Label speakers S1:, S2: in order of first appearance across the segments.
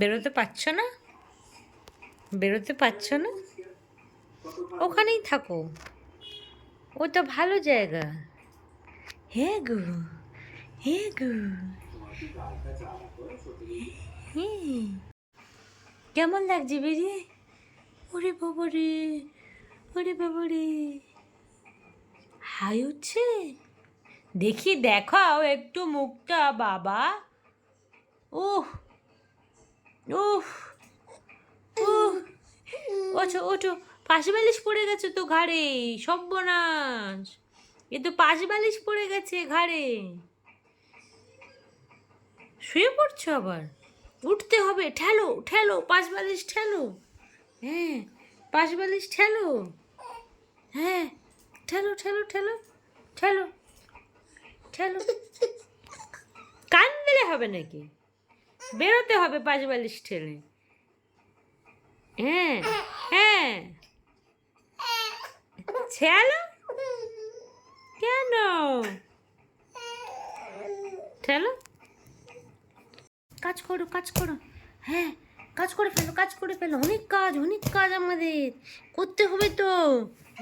S1: বেরোতে পারছো না? বেরোতে পারছো না? ওখানেই থাকো, ওটা ভালো জায়গা। হ্যাঁ গো, হ্যাঁ গো, হ্যাঁ। কেমন লাগছে বেরিয়ে? ওরে বাবারে, ওরে বাবারে, হাই উঠছে। দেখি দেখাও একটু মুখটা বাবা। উহ, উহ, উহ। ওঠো ওঠো, পাশ বালিশ পড়ে গেছে তো ঘাড়ে, সর্বনাশ। এ তো পাশ বালিশ পড়ে গেছে ঘাড়ে। শুয়ে পড়ছো আবার? উঠতে হবে, ঠেলো ঠেলো, পাশ বালিশ ঠেলো। হ্যাঁ, পাশ বালিশ ঠেলো। হ্যাঁ, ঠেলো ঠেলো ঠেলো ঠেলো ঠেলো। কান দিলে হবে নাকি? বেরোতে হবে পাশ বালিশ ঠেলে। হ্যাঁ, হ্যাঁ, ঠেলো। কেন? ঠেলো। কাজ করো, কাজ করো। হ্যাঁ, কাজ করে ফেলো, কাজ করে ফেলো। অনেক কাজ আমাদের করতে হবে তো।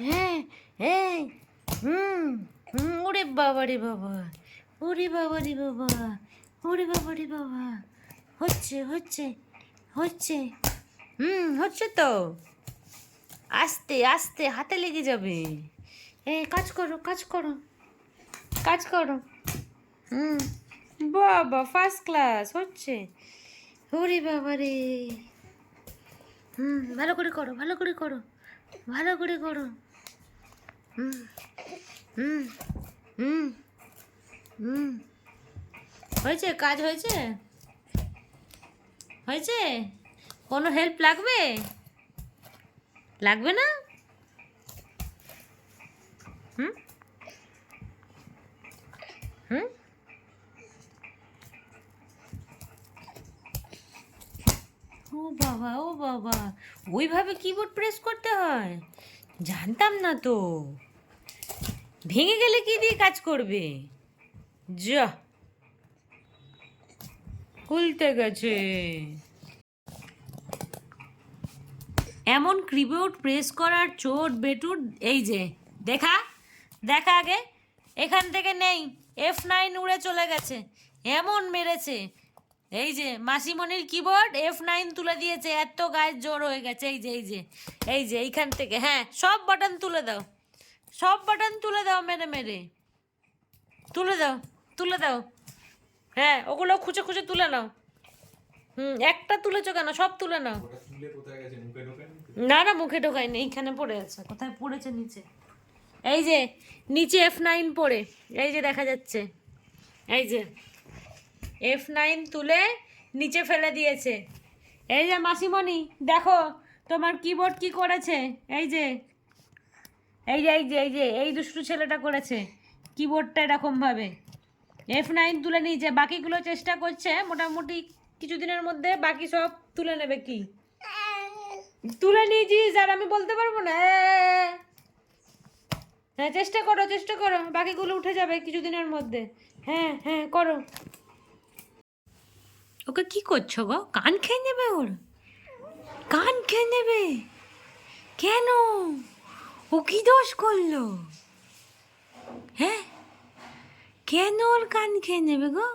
S1: হ্যাঁ, হ্যাঁ, হুম, হুম। ওরে বাবা রে বাবা, ওরে বাবা রে বাবা, ওরে বাবা রে বাবা। হচ্ছে হচ্ছে হচ্ছে, হচ্ছে তো। আস্তে আস্তে, হাতে লেগে যাবে। কাজ করো, কাজ করো, কাজ করো। হুম, বাবা ফার্স্ট ক্লাস হচ্ছে। ওরে বাবা রে। ভালো করে করো, ভালো করে করো, ভালো করে করো। হুম, হুম, হুম, হুম। হয়েছে, কাজ হয়েছে, হয়েছে। কোনো হেল্প লাগবে? লাগবে না? হুম, হুম। ও বাবা, ও বাবা, ওইভাবে কিবোর্ড প্রেস করতে হয়? জানতাম না তো। ভেঙে গেলে কি দিয়ে কাজ করবে? যা, খুলতে গেছে। এমন কিবোর্ড প্রেস করার চোট বেটুর, এই যে দেখা, দেখা আগে। এখান থেকে নেই, F9 উড়ে চলে গেছে। এমন মেরেছে। এই যে মাসিমণির কিবোর্ড F9 তুলে দিয়েছে, এত গায়ের জোর হয়ে গেছে। এই যে এই যে এই যে এইখান থেকে, হ্যাঁ, সব বাটন তুলে দাও, সব বাটন তুলে দাও, মেরে মেরে তুলে দাও, তুলে দাও। হ্যাঁ, ওগুলো খুঁজে খুঁজে তুলে নাও। একটা তুলেছো কেন? সব তুলে নাও। না না, মুখে ঢোকায়নি, এইখানে পড়ে আছে। কোথায় পড়েছে? নিচে। এই যে নিচে F9 পড়ে, এই যে দেখা যাচ্ছে। এই যে F9 তুলে নিচে ফেলে দিয়েছে। এই যে মাসিমণি, দেখো তোমার কিবোর্ড কি করেছে। এই যে এই যে এই যে এই যে এই দুষ্টু ছেলেটা করেছে কিবোর্ডটা এরকম ভাবে। F9 তুলে নিয়েছে, বাকিগুলো চেষ্টা করছে মোটামুটি কিছুদিনের মধ্যে বাকি সব তুলে নেবে। কি তুলে নিয়েছিস আর আমি বলতে পারবো না? হ্যাঁ, চেষ্টা করো, চেষ্টা করো, বাকিগুলো উঠে যাবে কিছুদিনের মধ্যে। হ্যাঁ হ্যাঁ, করো। ওকে কি করছো গো? কান খেয়ে নেবে ওর, কান খেয়ে নেবে। কেন? ও কি দোষ করলো? হ্যাঁ, কেন ওর কান খেয়ে নেবে গো?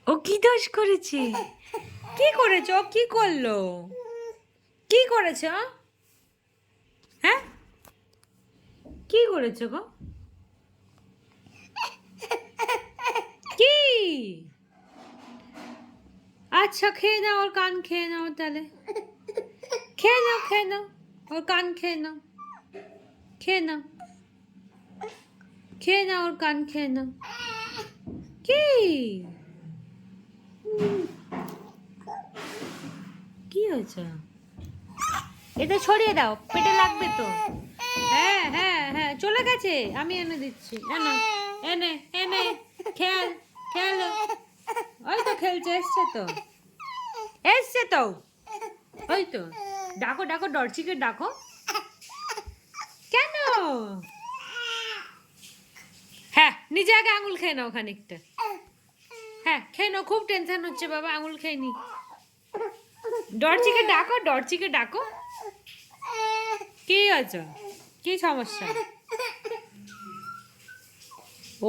S1: ও কি দোষ করেছে? কি করেছ? ও কি করলো? কি করেছ? হ্যাঁ, কি করেছ গো? কি? আচ্ছা, খেয়ে নাও, ওর কান খেয়ে নাও তাহলে। খেয়ে নাও, খেয়ে নাও, ওর কান খেয়ে নাও, খেয়ে নাও, খেয়ে নাও, ওর কান খেয়ে নাও। কি? কি হয়েছে? এটা ছড়িয়ে দাও, পেটে লাগবে তো। হ্যাঁ হ্যাঁ হ্যাঁ, চলে গেছে, আমি এনে দিচ্ছি। এনে এনে এনে খেল, খেলো। ওই তো খেলছে, এসছে তো, এসছে তো। ওই তো, ডাকো ডাকো, ডরচিকে ডাকো। কেন? হ্যাঁ, নিজে আগে আঙুল খেয়ে নাও খানিকটা। হ্যাঁ, খেয়ে নাও, খুব টেনশন হচ্ছে বাবা, আঙুল খেয়ে নি। ডরচিকে ডাকো, ডরচিকে ডাকো। কি আছে, কি সমস্যা?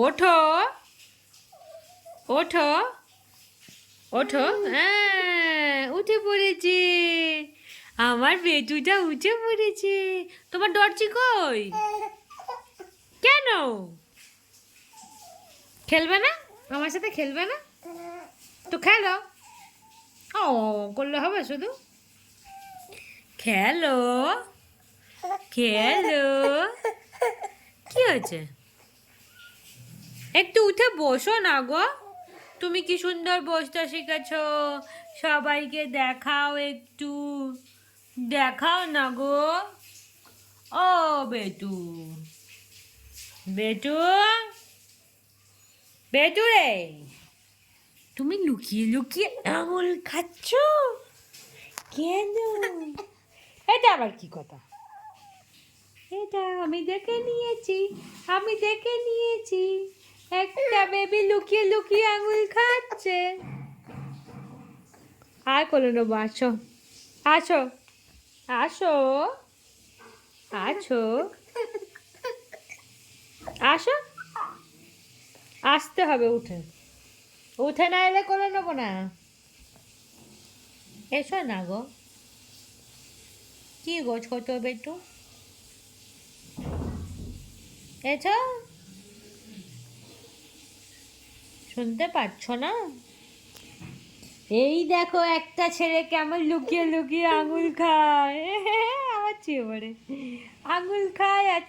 S1: ওঠো, ওঠো, ওঠো। হ্যাঁ, উঠে পড়েছে, আমার বেটুটা উঠে পড়েছে। তোমার ডরচি কই? কেন খেলবে না? আমার সাথে খেলবে না? তো খেলো। ও করলে হবে শুধু? খেলো, খেলো। কি হয়েছে? একটু উঠে বসো না গো। তুমি কি সুন্দর বসতে শিখেছো, সবাইকে দেখাও একটু, দেখাও না গো। ও বেটু, বেটু, বেটু রে, তুমি লুকিয়ে লুকিয়ে আঙুল খাচ্ছ কেন? এটা আবার কি কথা? এটা আমি দেখে নিয়েছি, আমি দেখে নিয়েছি, একটা বেবি লুকিয়ে লুকিয়ে আঙুল খাচ্ছে। আর কোলে নেবো, আসো, আসো, আসো, আছো, আসো, আসতে হবে উঠে, উঠে না এলে কোলে নেবো না। এসো না গো। কি গো ছোট বেটু, এসো। শুনতে পাচ্ছ না? এই দেখো একটা ছেলে কেমন লুকিয়ে লুকিয়ে আঙুল খায়। আমার চেয়ে বড় আঙুল খায় আর